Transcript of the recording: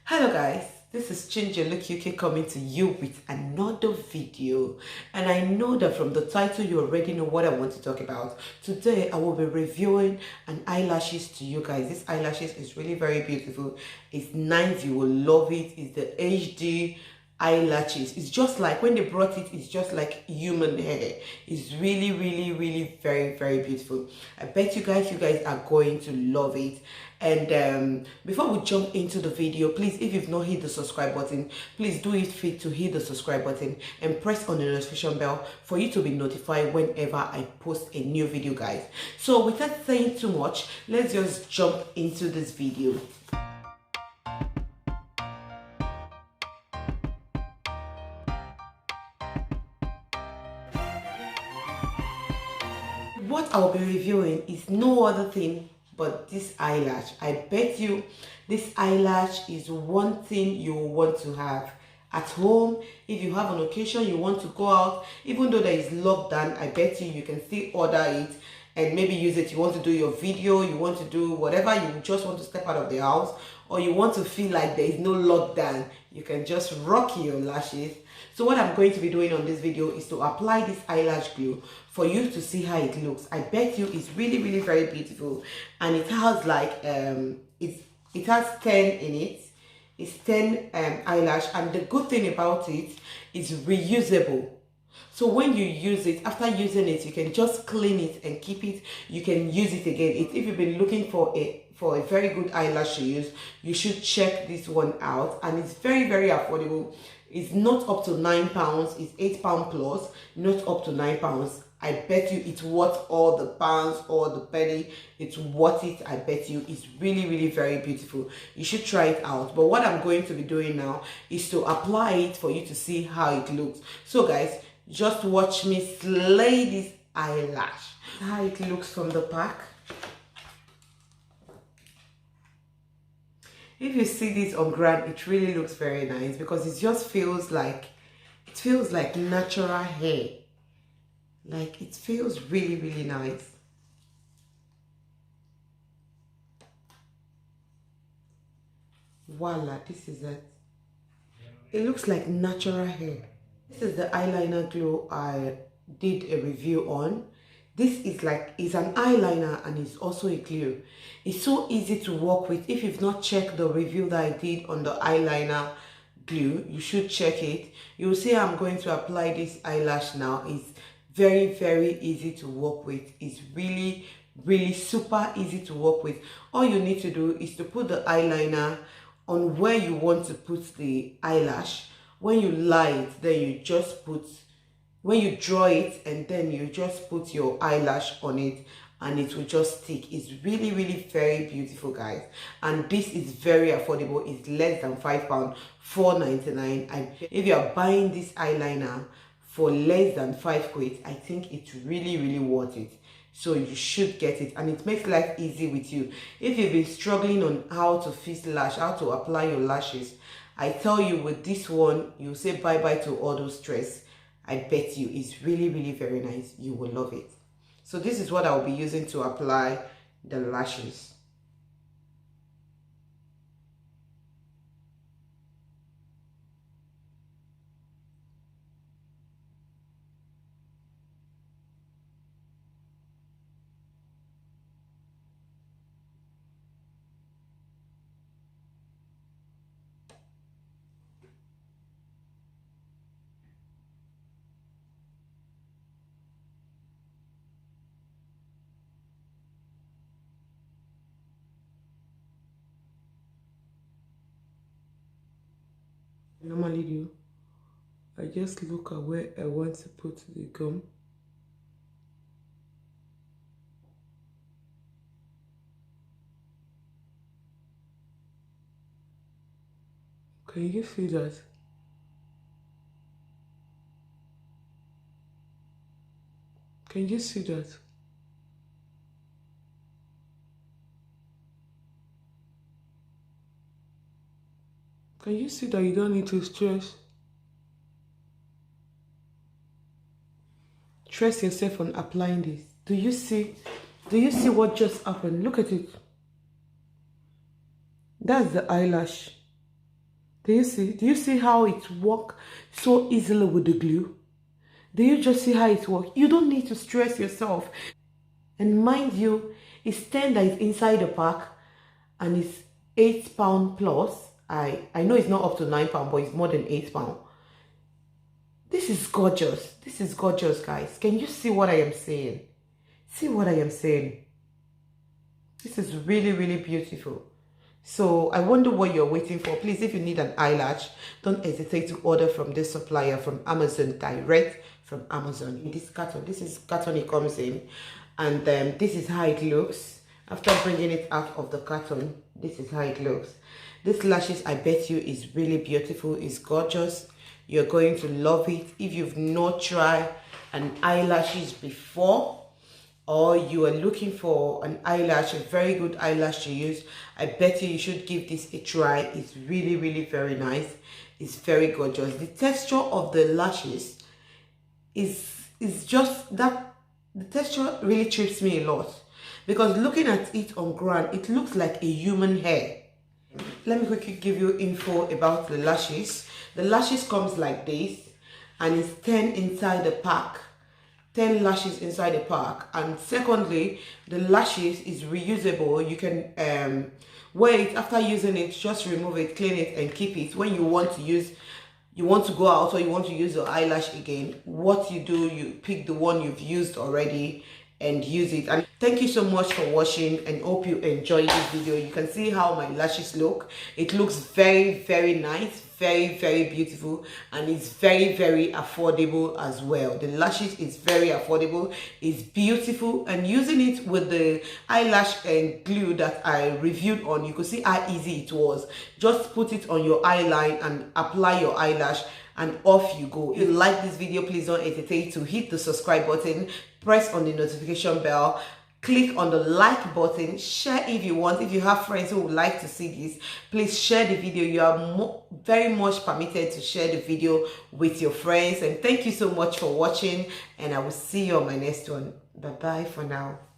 Hello guys, this is Change Your Look UK coming to you with another video, and I know that from the title you already know what I want to talk about. Today I will be reviewing an eyelashes to you guys. This eyelashes is really very beautiful. It's nice, you will love it. It's the HD eyelashes. It's just like when they brought it, it's just like human hair. It's really very beautiful. I bet you guys are going to love it. And before we jump into the video, please, if you've not hit the subscribe button, please do it fit to hit the subscribe button and press on the notification bell for you to be notified whenever I post a new video, guys. So without saying too much, let's just jump into this video. What I'll be reviewing is no other thing but this eyelash. I bet you this eyelash is one thing you want to have at home. If you have an occasion, you want to go out, even though there is lockdown, I bet you can still order it and maybe use it. You want to do your video, you want to do whatever, you just want to step out of the house, or you want to feel like there is no lockdown, you can just rock your lashes. So what I'm going to be doing on this video is to apply this eyelash glue for you to see how it looks. I bet you it's really very beautiful, and it has like it has 10 in it. It's 10 eyelash, and the good thing about it is reusable. So when you use it, after using it, you can just clean it and keep it. You can use it again. If you've been looking for a very good eyelash to use, you should check this one out. And it's very affordable. It's not up to £9. It's £8 plus, not up to £9. I bet you it's worth all the pounds or the penny. It's worth it. I bet you it's really very beautiful. You should try it out. But what I'm going to be doing now is to apply it for you to see how it looks. So guys, just watch me slay this eyelash. How it looks from the back. If you see this on ground, it really looks very nice because it just feels like natural hair. Like it feels really nice. Voila, this is it. It looks like natural hair. This is the eyeliner glue I did a review on. This is an eyeliner and it's also a glue. It's so easy to work with. If you've not checked the review that I did on the eyeliner glue, you should check it. You'll see I'm going to apply this eyelash now. It's very easy to work with. It's really super easy to work with. All you need to do is to put the eyeliner on where you want to put the eyelash. When you lie it, then you just put, when you draw it, and then you just put your eyelash on it and it will just stick. It's really very beautiful, guys, and this is very affordable. It's less than £5, £4.99. If you are buying this eyeliner for less than £5, I think it's really worth it. So you should get it, and it makes life easy with you. If you've been struggling on how to fix lash, how to apply your lashes, I tell you, with this one, you say bye to all those stress. I bet you it's really very nice. You will love it. So this is what I'll be using to apply the lashes. Normally do, I just look at where I want to put the gum. Can you see that? Can you see that? Can you see that you don't need to stress yourself on applying this? Do you see what just happened? Look at it. That's the eyelash. Do you see? Do you see how it works so easily with the glue? Do you just see how it works? You don't need to stress yourself. And mind you, it's 10 that is inside the pack and it's £8 plus. I know it's not up to £9, but it's more than £8. This is gorgeous. This is gorgeous, guys. Can you see what I am saying? See what I am saying? This is really, really beautiful. So I wonder what you're waiting for. Please, if you need an eyelash, don't hesitate to order from this supplier from Amazon, direct from Amazon. In this carton, this is carton it comes in, and this is how it looks. After bringing it out of the carton, this is how it looks. This lashes, I bet you, is really beautiful. It's gorgeous. You're going to love it. If you've not tried an eyelashes before, or you are looking for an eyelash, a very good eyelash to use, I bet you should give this a try. It's really, really very nice. It's very gorgeous. The texture of the lashes is just that. The texture really trips me a lot, because looking at it on ground, it looks like a human hair. Let me quickly give you info about the lashes. The lashes comes like this, and it's 10 inside the pack. 10 lashes inside the pack. And secondly, the lashes is reusable. You can wear it after using it, just remove it, clean it, and keep it. When you want to go out or you want to use your eyelash again, what you do, you pick the one you've used already and use it. And thank you so much for watching, and hope you enjoyed this video. You can see how my lashes look. It looks very, very nice, very, very beautiful, and it's very, very affordable as well. The lashes is very affordable, it's beautiful, and using it with the eyelash and glue that I reviewed on, you could see how easy it was. Just put it on your eyeline and apply your eyelash, and off you go. If you like this video, please don't hesitate to hit the subscribe button, press on the notification bell, click on the like button, share if you want. If you have friends who would like to see this, please share the video. You are very much permitted to share the video with your friends. And thank you so much for watching, and I will see you on my next one. Bye bye for now.